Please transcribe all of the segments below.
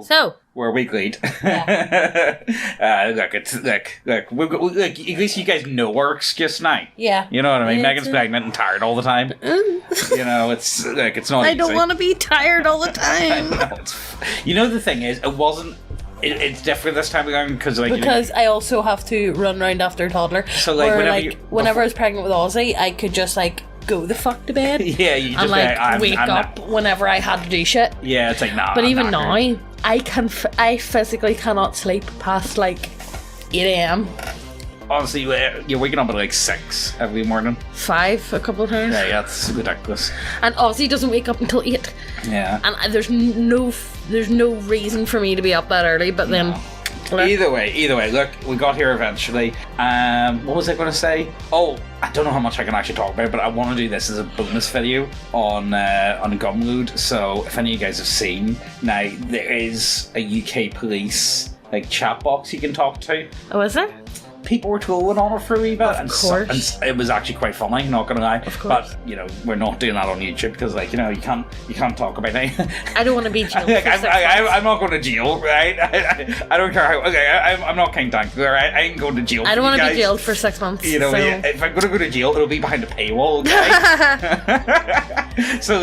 So we're weekly. Yeah. Look, at least you guys know our excuse now. Yeah. You know what I mean? Megan's pregnant and tired all the time. You know, it's not I easy. don't want to be tired all the time. You know, the thing is, it's different this time around because I also have to run around after a toddler. So whenever I was pregnant with Ozzy, I could just go the fuck to bed. Yeah, you just and wake up whenever I had to do shit. Yeah, it's nah. But even now, I physically cannot sleep past 8 a.m. Honestly, you're waking up at 6 every morning. 5 a couple of times. Yeah, that's ridiculous. And Ozzy doesn't wake up until 8. Yeah. And there's no reason for me to be up that early, but then... Either way, look, we got here eventually. What was I going to say? Oh, I don't know how much I can actually talk about, but I want to do this as a bonus video on Gumroad. So if any of you guys have seen, now there is a UK police chat box you can talk to. Oh, is there? People were trolling on it for a wee bit, of course. and it was actually quite funny, not gonna lie. Of course. But we're not doing that on YouTube because you can't talk about anything. I don't want to be jailed. I'm not going to jail, right? I don't care how. Okay, I'm not King Tank, right? I ain't going to jail. I don't want to be jailed for 6 months. You know, so. If I'm going to go to jail, it'll be behind a paywall. Okay? So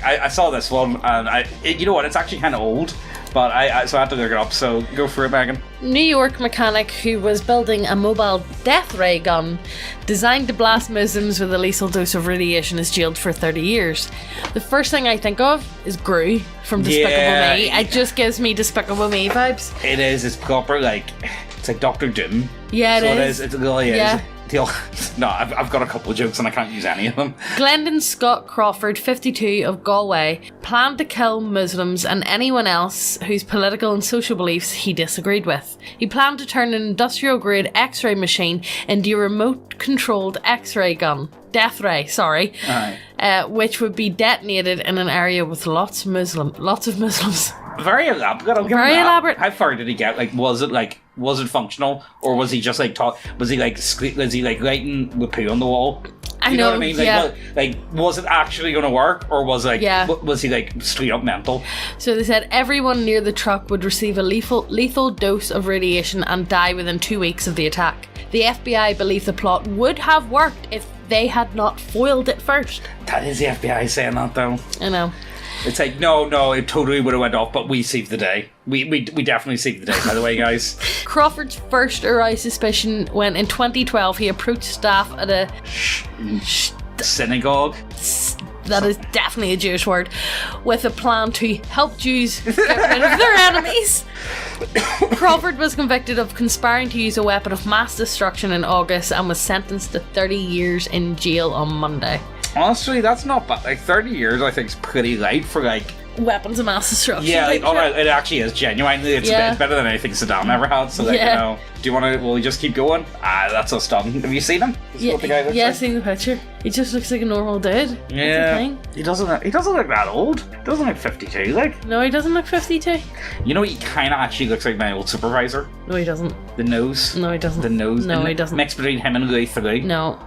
I saw this one, and you know what? It's actually kind of old. But so I had to look it up, so go for it, Megan. New York mechanic who was building a mobile death ray gun designed to blast Muslims with a lethal dose of radiation is jailed for 30 years. The first thing I think of is Gru from Despicable Me. It just gives me Despicable Me vibes. It is. It's proper, it's like Dr. Doom. Yeah, it is. It really is. Yeah. No, I've got a couple of jokes and I can't use any of them. Glendon Scott Crawford, 52, of Galway, planned to kill Muslims and anyone else whose political and social beliefs he disagreed with. He planned to turn an industrial-grade X-ray machine into a remote-controlled X-ray gun. Death ray, sorry. Which would be detonated in an area with lots of Muslims. Very elaborate. Very elaborate. How far did he get? Was it functional, or was he just was he lighting with poo on the wall? I know what I mean? Was it actually going to work, or was was he straight up mental? So they said everyone near the truck would receive a lethal dose of radiation and die within 2 weeks of the attack. The FBI believe the plot would have worked if they had not foiled it first. That is the FBI saying that, though. I know. It's no, it totally would have went off, but we saved the day. We definitely saved the day, by the way, guys. Crawford's first aroused suspicion when in 2012 he approached staff at a synagogue. That is definitely a Jewish word. With a plan to help Jews get rid of their enemies. Crawford was convicted of conspiring to use a weapon of mass destruction in August and was sentenced to 30 years in jail on Monday. Honestly, that's not bad. 30 years, I think, is pretty light for weapons of mass destruction. Yeah, it actually is genuinely. It's better than anything Saddam ever had. So, do you want to? Will we just keep going? That's us done. Have you seen him? I've seen the picture. He just looks like a normal dude. Yeah, he doesn't look that old. He doesn't look 52. No, he doesn't look 52. You know, he kind of actually looks like my old supervisor. No, he doesn't. The nose. No, he doesn't. The nose. No, he doesn't. Mix between him and Louis Theroux. No,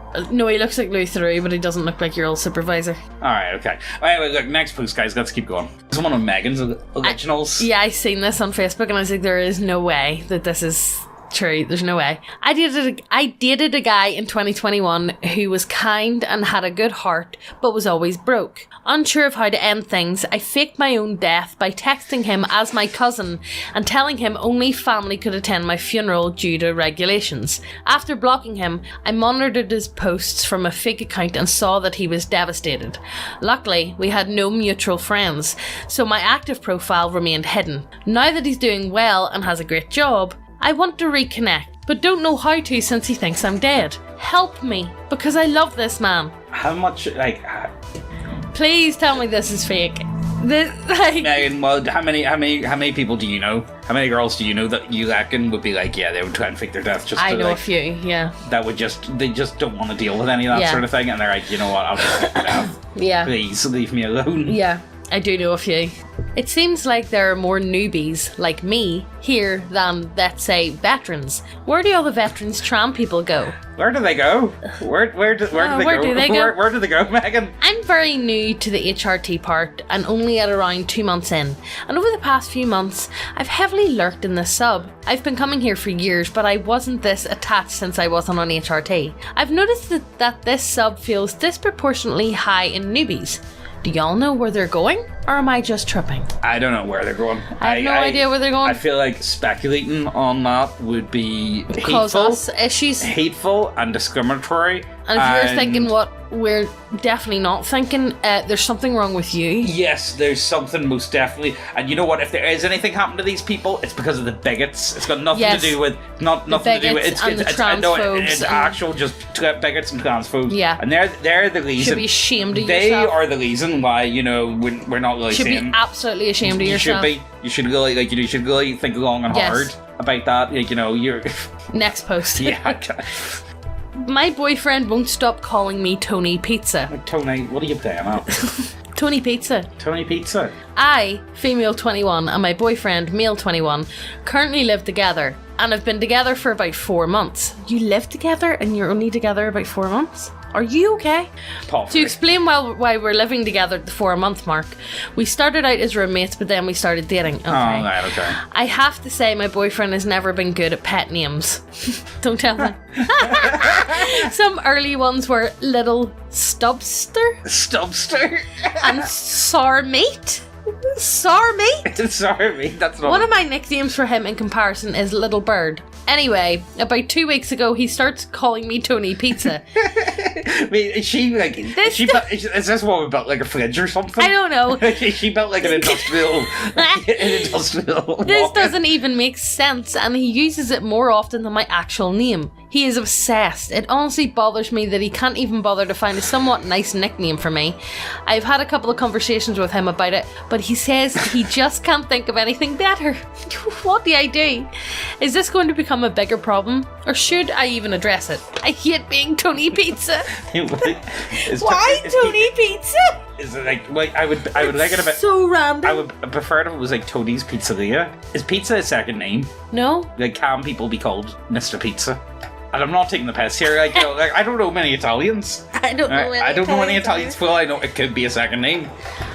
he looks like Louis Theroux, but he doesn't look like your old supervisor. All right, okay. Anyway, look, next post, guys. Let's keep going. This is one of Megan's originals. I seen this on Facebook, and I was like, there is no way that this is true. There's no way. I dated a guy in 2021 who was kind and had a good heart, but was always broke. Unsure of how to end things, I faked my own death by texting him as my cousin and telling him only family could attend my funeral due to regulations. After blocking him, I monitored his posts from a fake account and saw that he was devastated. Luckily, we had no mutual friends, so my active profile remained hidden. Now that he's doing well and has a great job, I want to reconnect, but don't know how to since he thinks I'm dead. Help me, because I love this man. How much, Please tell me this is fake. Megan, well, how many people do you know? How many girls do you know that you reckon would be they would try and fake their death just I know a few, yeah. That would they just don't want to deal with any of that sort of thing, and they're like, you know what, I'll just fake my death. Yeah. Please, leave me alone. Yeah. I do know a few. It seems like there are more newbies like me here than, let's say, veterans. Where do all the veterans tram people go? Where do they go? Where do they go? Where do they go, Megan? I'm very new to the HRT part and only at around 2 months in. And over the past few months, I've heavily lurked in this sub. I've been coming here for years, but I wasn't this attached since I wasn't on HRT. I've noticed that this sub feels disproportionately high in newbies. Do y'all know where they're going? Or am I just tripping? I don't know where they're going. I have no idea where they're going. I feel like speculating on that would be cause us issues. Hateful and discriminatory. And if you're thinking what we're definitely not thinking, there's something wrong with you. Yes, there's something most definitely. And you know what? If there is anything happened to these people, it's because of the bigots. It's got nothing to do with nothing to do with it's actual just bigots and transphobes. Yeah, and they're the reason. Should be ashamed of they yourself. They are the reason why we're not really. Should saying, be absolutely ashamed of yourself. You should really you should really think long and hard about that. You're next post. Yeah. My boyfriend won't stop calling me Tony Pizza. Tony, what are you playing at? Tony Pizza. Tony Pizza. I, female 21, and my boyfriend, male 21, currently live together and have been together for about 4 months. You live together and you're only together about 4 months? Are you okay? Possibly. To explain why we're living together at the 4-month mark, we started out as roommates, but then we started dating. Okay. Oh, right, okay. I have to say my boyfriend has never been good at pet names. Don't tell me. Some early ones were Little Stubster. Stubster? And Sour Meat. Sour Meat? Sour Meat, that's not... One of my nicknames for him in comparison is Little Bird. Anyway, about 2 weeks ago, he starts calling me Tony Pizza. I mean, is she like... is this woman built like a fridge or something? I don't know. Is she built like an industrial... This doesn't even make sense, and he uses it more often than my actual name. He is obsessed. It honestly bothers me that he can't even bother to find a somewhat nice nickname for me. I've had a couple of conversations with him about it, but he says he just can't think of anything better. What do I do? Is this going to become a bigger problem, or should I even address it? I hate being Tony Pizza. Why Tony Pizza? Is it like I would like it a bit so random. I would prefer it if it was like Tony's Pizzeria. Is pizza a second name? No. Like, can people be called Mr. Pizza? And I'm not taking the piss here. Like, I don't know many Italians. I don't know many Italians. Well, I know it could be a second name.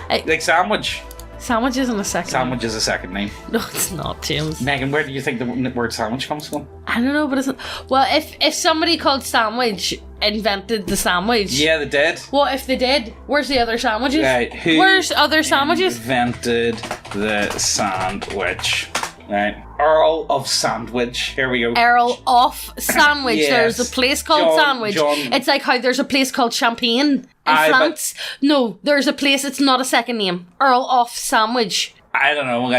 Like Sandwich. Sandwich isn't a second name. Sandwich is a second name. No, it's not, James. Megan, where do you think the word sandwich comes from? I don't know, but it's not... Well, if somebody called Sandwich invented the sandwich... Yeah, they did. What if they did? Where's the other sandwiches? Right, where's other sandwiches? Invented the sandwich. Right. Earl of Sandwich. Here we go. Earl of Sandwich. Yes. There's a place called Sandwich. It's like how there's a place called Champagne in France. No, there's a place, it's not a second name. Earl of Sandwich. I don't know.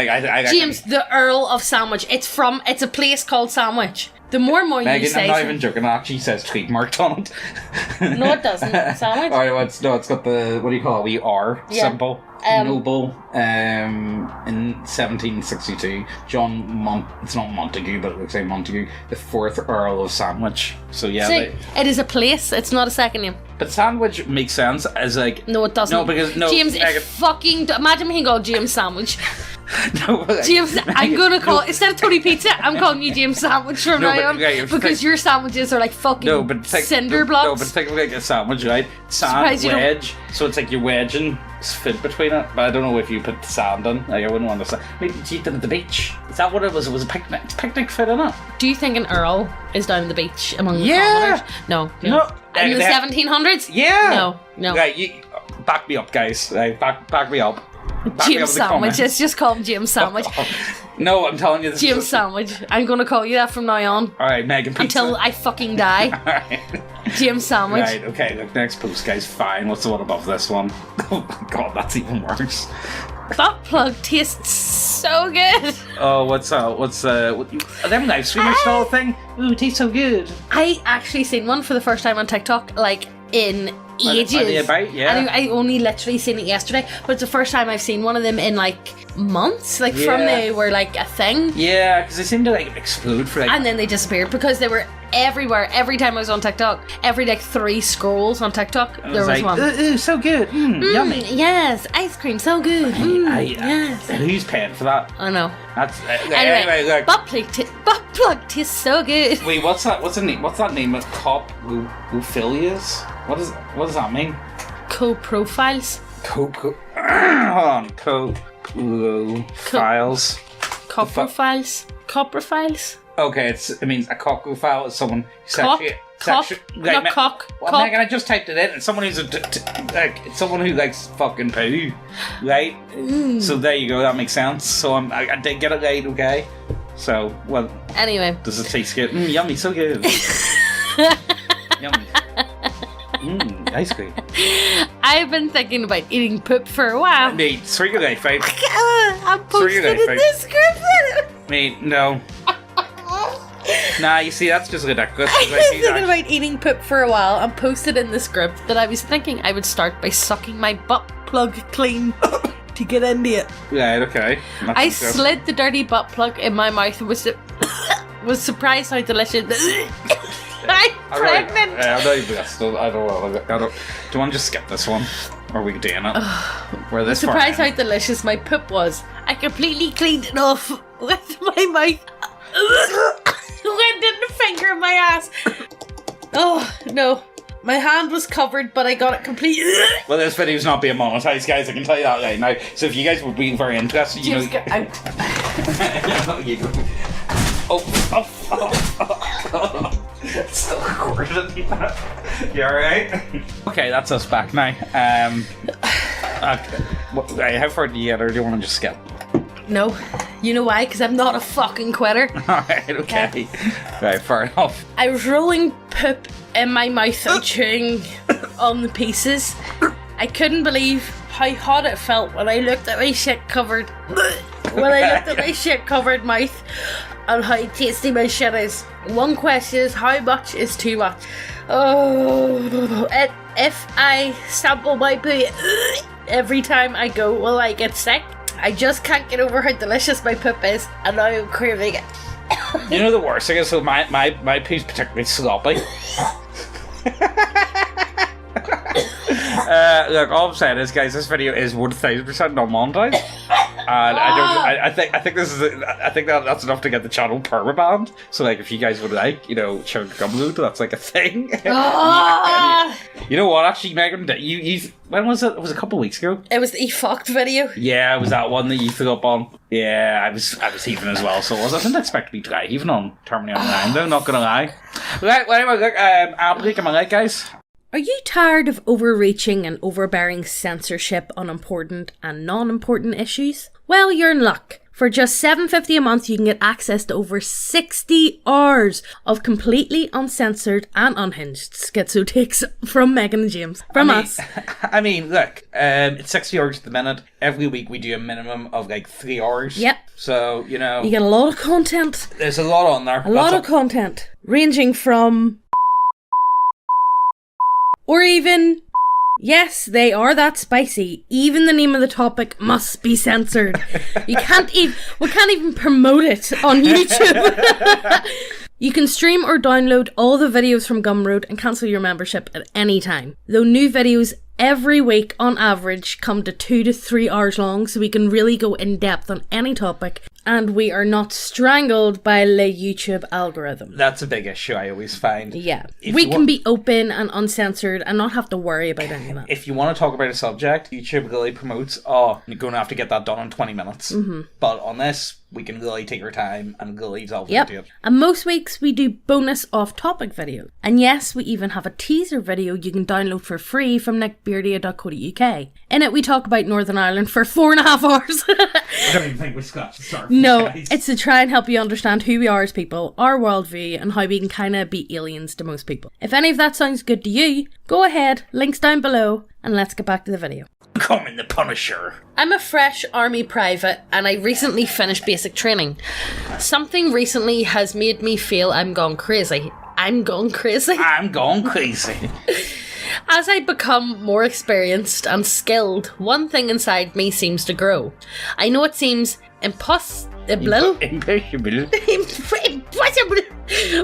James, the Earl of Sandwich. It's a place called Sandwich. The more Megan, you say... I'm not even joking. It actually says trademarked on it. No, it doesn't. Sandwich? It's got the... What do you call it? We are symbol. Noble. In 1762. It's not Montague, but it looks like Montague. The 4th Earl of Sandwich. So yeah. See, it is a place. It's not a second name. But Sandwich makes sense as like... No, it doesn't. No, because... No, James, it's fucking... Imagine being called James Sandwich. No, James, I'm going to call... Instead of Tony Pizza, I'm calling you James Sandwich from now on. Because your sandwiches are like fucking cinder blocks. No, but think of like a sandwich, right? Sand wedge. So it's like you're wedging food between it. But I don't know if you put sand in. Like, I wouldn't want to... Maybe you eat them at the beach. Is that what it was? It was a picnic. It's picnic food, isn't it? Do you think an Earl is down the beach among the commoners? No. In the 1700s? Yeah. No. Right, back me up, guys. Right, back me up. James Sandwich. Let's just call him James Sandwich. No, I'm telling you this. James Sandwich. I'm going to call you that from now on. Alright, Megan Pizza. Until I fucking die. Alright. James Sandwich. Right, okay, look, next post, guys. Fine. What's the one above this one? Oh my god, that's even worse. That plug tastes so good. Oh, what's are them live streamers whole thing? Ooh, it tastes so good. I actually seen one for the first time on TikTok, like in ages. Are they about? Yeah. I only literally seen it yesterday, but it's the first time I've seen one of them in like months, like from they were like a thing. Yeah, because they seemed to like explode for like... And then they disappeared because they were everywhere. Every time I was on TikTok, every like 3 scrolls on TikTok, there was like, one. Ooh, so good. Yummy. Yes, ice cream, so good. Yes. Who's paying for that? I know. That's Anyway, look. butt plug tastes so good. Wait, what's that? What's the name? What's that name? Cophilias? What does that mean? Co-profiles. Hold on. Coprofiles. Coprofiles. Okay, it means a coprophile is someone Not cock. Well, Megan, I just typed it in. It's someone who's it's someone who likes fucking poo, right? So there you go. That makes sense. So I did get it right. Okay. So well. Anyway. Does it taste good? Yummy, so good. Yummy. Ice cream. I've been thinking about eating poop for a while. Mate, sort your life out. I'm posted in this group. Mate, no. Nah, you see, that's just ridiculous. I was thinking about eating poop for a while and posted in this group that I was thinking I would start by sucking my butt plug clean to get into it. Right, okay. I slid the dirty butt plug in my mouth and was surprised how delicious. I'm pregnant. I don't even. I don't know. Do you want to just skip this one? Or are we doing it? Where this surprised how delicious my poop was. I completely cleaned it off with my mouth. Went in the finger in my ass. Oh no, my hand was covered, but I got it completely. Well, this video's not being monetized, guys. I can tell you that right now. So if you guys would be very interested, you know. It's still recorded. You alright? Okay, that's us back now. Okay. How far do you get, or do you want to just skip? No. You know why? Because I'm not a fucking quitter. Alright, okay. Right, fair enough. I was rolling poop in my mouth and chewing on the pieces. I couldn't believe how hot it felt when I looked at my shit covered mouth and how tasty my shit is. One question is, how much is too much? Oh, if I sample my poo every time I go, will I get sick? I just can't get over how delicious my poop is, and now I'm craving it. You know the worst thing is, so my poo's particularly sloppy. Look, all I'm saying is, guys, this video is 1000% non-monetized, and I think this is that's enough to get the channel permabanned. So, like, if you guys would like, you know, show Gumroad, that's like a thing. You know what? Actually, Megan, you when was it? It was a couple of weeks ago. It was the fucked video. Yeah, it was that one that you threw up on. Yeah, I was heaving as well. So I didn't expect to be dry heaving on Terminator 9, though. Not gonna lie. Right, well, anyway, look, I'll break my leg, guys. Are you tired of overreaching and overbearing censorship on important and non-important issues? Well, you're in luck. For just $7.50 a month, you can get access to over 60 hours of completely uncensored and unhinged schizo takes from Megan and James. From us. I mean, look, it's 60 hours at the minute. Every week we do a minimum of like 3 hours. Yep. So, you know. You get a lot of content. There's a lot on there. A lot of content. Ranging from... or even... yes, they are that spicy. Even the name of the topic must be censored. We can't even promote it on YouTube. You can stream or download all the videos from Gumroad and cancel your membership at any time. Though new videos every week on average come to 2 to 3 hours long, so we can really go in depth on any topic, and we are not strangled by the YouTube algorithm. That's a big issue I always find. Yeah. We can be open and uncensored and not have to worry about any of that. If you want to talk about a subject, YouTube really promotes, oh, you're going to have to get that done in 20 minutes. Mm-hmm. But on this, we can really take our time and really delve into it. And most weeks we do bonus off-topic videos. And yes, we even have a teaser video you can download for free from nickbeardia.co.uk. In it, we talk about Northern Ireland for 4.5 hours. I don't even think we scratched the surface. No, guys. it's to try and help you understand who we are as people, our worldview, and how we can kind of be aliens to most people. If any of that sounds good to you, go ahead, links down below, and let's get back to the video. Becoming the Punisher. I'm a fresh army private and I recently finished basic training. Something recently has made me feel I'm gone crazy. I'm gone crazy. As I become more experienced and skilled, one thing inside me seems to grow. I know it seems impossible,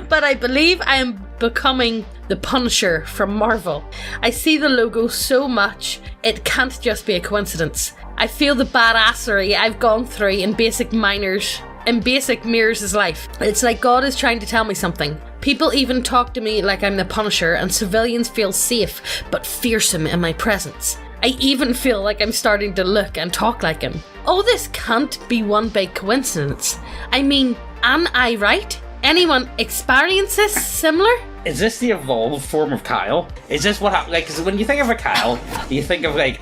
but I believe I am becoming the Punisher from Marvel. I see the logo so much, it can't just be a coincidence. I feel the badassery I've gone through in basic Mears' life. It's like God is trying to tell me something. People even talk to me like I'm the Punisher, and civilians feel safe but fearsome in my presence. I even feel like I'm starting to look and talk like him. Oh, this can't be one big coincidence. I mean, am I right? Anyone experience this similar? Is this the evolved form of Kyle? Is this what happened? Like, 'cause when you think of a Kyle, you think of like,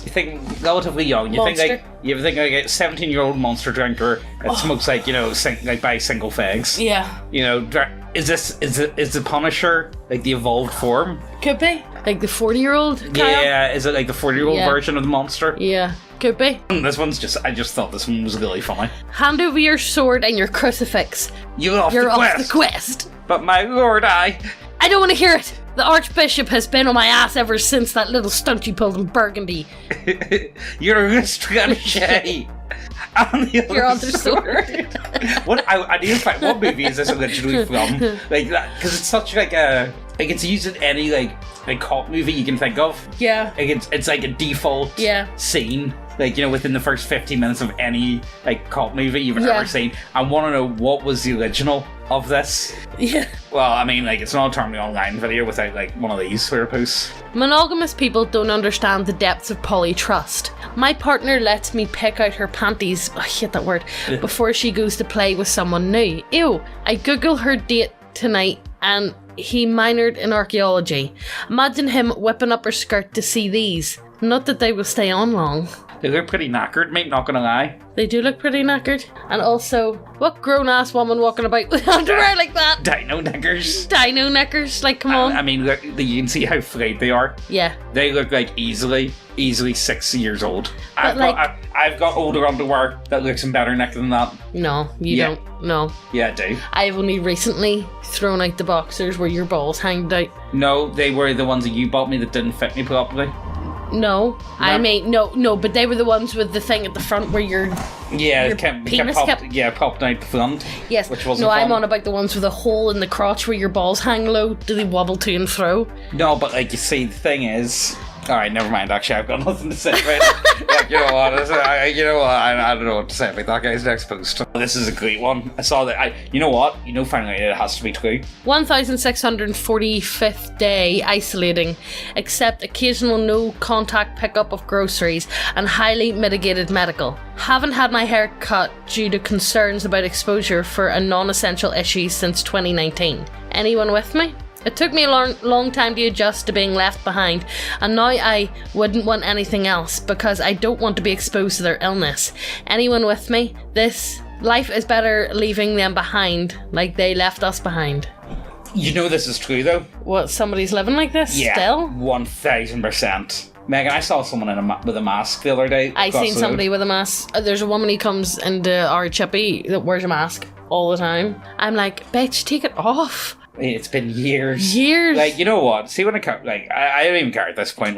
you think relatively young. You Monster. think like a 17-year-old monster drinker that smokes like buys single fags. Yeah. Is the Punisher like the evolved form? Could be. Like the 40-year-old Kyle? Yeah. Is it like the 40-year-old Yeah. version of the monster? Yeah. Could be. This one's I just thought this one was really funny. Hand over your sword and your crucifix. You're off the quest. But my lord, I don't want to hear it. The Archbishop has been on my ass ever since that little stunt you pulled in Burgundy. You're a restretchy. On the Your other sword. I need to find what movie is this originally from? Like that, because it's such like it's used in any like cop movie you can think of. Yeah. Like it's like a default scene. Like, within the first 15 minutes of any like cop movie you've ever seen. I want to know what was the original of this. Yeah. Well, I mean, like, it's not a totally online video without like one of these sort of posts. Monogamous people don't understand the depths of polytrust. My partner lets me pick out her panties, I hate that word, before she goes to play with someone new. Ew. I Google her date tonight and he minored in archaeology. Imagine him whipping up her skirt to see these. Not that they will stay on long. They look pretty knackered, mate, not gonna lie. They do look pretty knackered. And also, what grown-ass woman walking about with underwear like that? Dino knickers. Dino knickers, like, come on. I mean, look, you can see how frayed they are. Yeah. They look like easily 6 years old. But I've got older underwear that looks in better nick than that. No, you don't. No. Yeah, I do. I've only recently thrown out the boxers where your balls hanged out. No, they were the ones that you bought me that didn't fit me properly. No, I mean, no, but they were the ones with the thing at the front where your penis popped out the front. Yes. Which wasn't no, fun. I'm on about the ones with a hole in the crotch where your balls hang low. Do they wobble to and fro? No, but like you see, the thing is. Alright, never mind. Actually, I've got nothing to say right now. Like, you know what? I don't know what to say about that guy's next post. This is a great one. I saw that. You know what? Finally, it has to be true. 1,645th day isolating, except occasional no-contact pickup of groceries and highly mitigated medical. Haven't had my hair cut due to concerns about exposure for a non-essential issue since 2019. Anyone with me? It took me a long time to adjust to being left behind, and now I wouldn't want anything else because I don't want to be exposed to their illness. Anyone with me? This life is better leaving them behind, like they left us behind. You know this is true, though? What, somebody's living like this still? 1000%. Megan, I saw someone with a mask the other day. I seen somebody with a mask. There's a woman who comes into our chippy that wears a mask all the time. I'm like, bitch, take it off. It's been years. Like, you know what? See, when I don't even care at this point,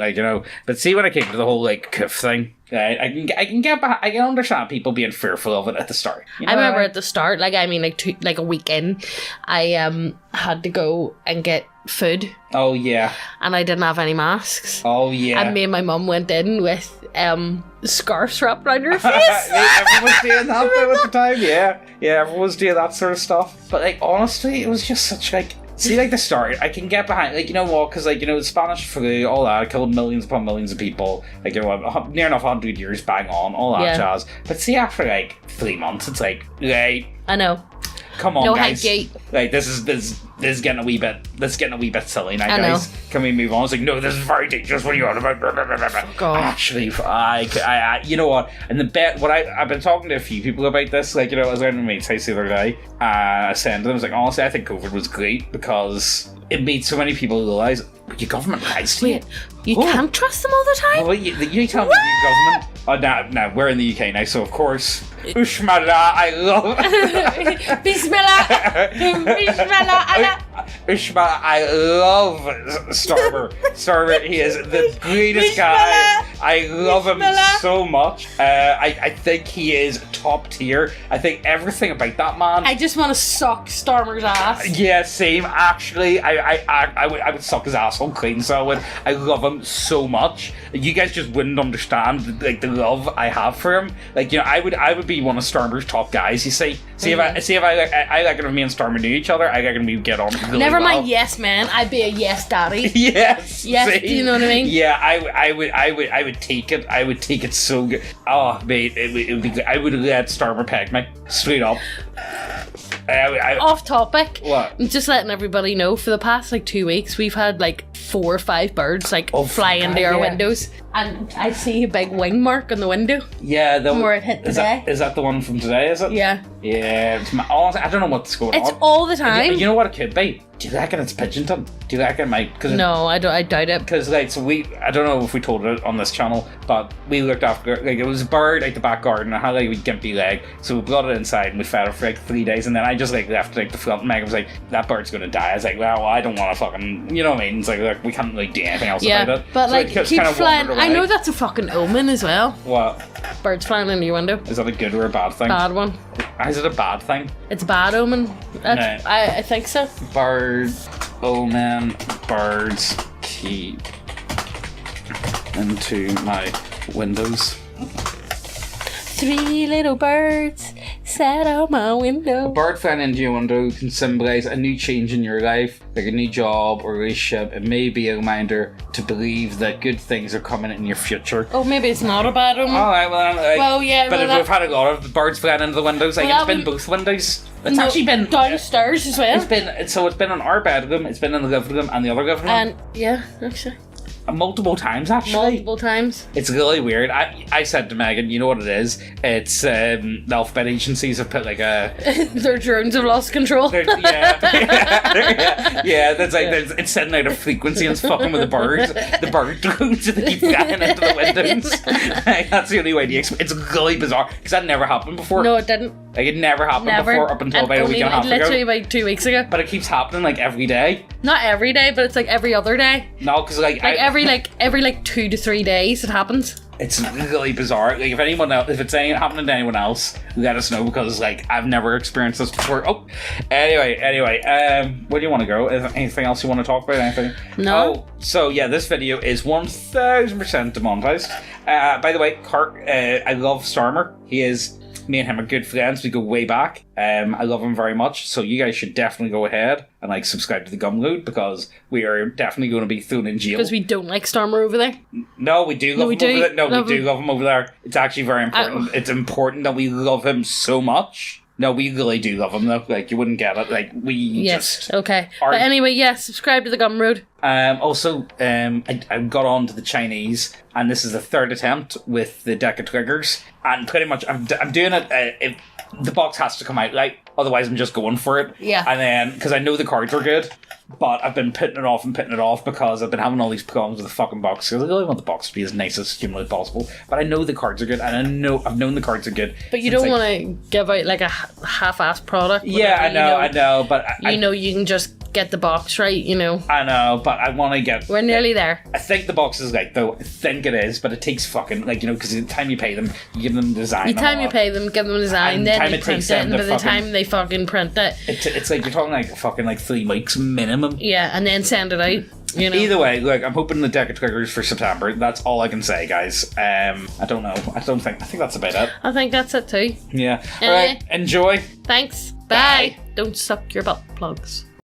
but see, when I came to the whole, coof thing, I can get behind, I can understand people being fearful of it at the start. I remember at the start, a week in, I had to go and get food. Oh, yeah. And I didn't have any masks. Oh, yeah. And me and my mum went in with scarves wrapped around her face. Everyone was doing that though at the time, yeah. Yeah, everyone was doing that sort of stuff. But, honestly, it was just such, see, the start, I can get behind, you know what, because, the Spanish flu, all that, killed millions upon millions of people, near enough 100 years, bang on, all that jazz. But see, after, 3 months, it's right. I know. Come on, no, guys. This is getting a wee bit silly now, guys. Can we move on? It's no, this is very dangerous. What are you on about? God. Actually, I you know what? And I've been talking to a few people about this. I was out in my mate's house the other day. I said to them, I was like, honestly, I think COVID was great because it made so many people realise your government lies to you. Wait, you can't trust them all the time? Well, you tell me your government. Oh, no, we're in the UK now, so of course, Ushmala, I love Bismillah! Bismillah! Ushma, I love Starmer. Starmer, he is the greatest guy. I love him so much. I think he is top tier. I think everything about that man. I just want to suck Starmer's ass. Yeah, same. Actually, I would suck his asshole clean. So I would. I love him so much. You guys just wouldn't understand like the love I have for him. Like, you know, I would be one of Starmer's top guys. You see, if I reckon if me and Starmer knew each other, I reckon we would get on really Never well. mind, yes, man. I'd be a yes, daddy. Yes. Yes. See? Do you know what I mean? Yeah, I would take it. I would take it so good. Oh, mate, it would be good. I would let Starmer peg me straight up. Off topic. What? I'm just letting everybody know, for the past like 2 weeks, we've had like 4 or 5 birds like fly into our windows, and I see a big wing mark on the window. Yeah, where it hit today. Is that the one from today? Is it? Yeah. Yeah. Honestly, I don't know what's going on. It's all the time. You know what it could be? Do you reckon it's pigeonton? Do you reckon it might? No, I doubt it. Because like, so I don't know if we told it on this channel, but we looked after, like, it was a bird out the back garden. I had like a gimpy leg, so we brought it inside and we fed it for like 3 days, and then I just like left like the front. Megan was like, "That bird's gonna die." I was like, "Well, I don't want to fucking," you know what I mean? It's like, look, we can't really do anything else about it. But so like, it keep kind of flying. wandered I know away. that's a fucking omen as well. What? Birds flying into your window. Is that a good or a bad thing? Bad one. Is it a bad thing? It's a bad omen. No. I think so. Bird, omen, birds keep into my windows. 3 little birds sat on my window. A bird flying into your window can symbolize a new change in your life, like a new job or relationship. It may be a reminder to believe that good things are coming in your future. Oh, maybe it's not a bad omen. Alright, well, yeah, but well, we've had a lot of birds flying into the windows. Like, Well, it's been that both windows. It's actually been downstairs as well. It's been in our bedroom. It's been in the living room and the other living room. And yeah, actually, multiple times actually. multiple times. It's really weird. I said to Megan, you know what it is? It's the alphabet agencies have put like a Their drones have lost control. yeah. That's like it's sending out a frequency and it's fucking with the birds. The bird drones and they keep flying into the windows. Like, that's the only way to explain. It's really bizarre because that never happened before. No, it didn't. Like, it never happened before up until about a week and a half literally ago. about 2 weeks ago. But it keeps happening like every day. Not every day, but it's like every other day. No, because like every 2 to 3 days it happens. It's really bizarre. Like, if anyone else, if it's happening to anyone else, let us know, because like I've never experienced this before. Oh, anyway, where do you want to go? Is there anything else you want to talk about? Anything? No. Oh, so yeah, this video is 1000% demonetized. By the way, I love Starmer. Me and him are good friends. We go way back. I love him very much. So you guys should definitely go ahead and like subscribe to the Gumroad, because we are definitely going to be thrown in jail. Because we don't like Starmer over there. No, we do love him over there. No, we do love him over there. It's actually very important. It's important that we love him so much. No, we really do love him though. Like, you wouldn't get it. Like, we just... Okay. But anyway, subscribe to the Gumroad. Also, I got on to the Chinese, and this is the 3rd attempt with the deck of triggers, and pretty much I'm doing it. The box has to come out right, otherwise I'm just going for it. Yeah. And then, because I know the cards are good, but I've been putting it off because I've been having all these problems with the fucking box, because I really want the box to be as nice as humanly possible. But I know the cards are good, and I've known the cards are good. But you don't want to give out like a half-assed product. Yeah, I know, but you can just get the box right, you know. I know, but I want to get... We're nearly there. I think the box is right, though. I think it is, but it takes fucking, like, you know, because the time you pay them, you give them the design. The time you pay them, give them a design, and then they print it, and by the time they fucking print it... It's like, you're talking like fucking like 3 weeks minimum. Yeah, and then send it out. You know. Either way, look, I'm hoping the deck of triggers for September. That's all I can say, guys. I don't know. I think that's about it. I think that's it too. Yeah. Alright, enjoy. Thanks. Bye. Don't suck your butt plugs.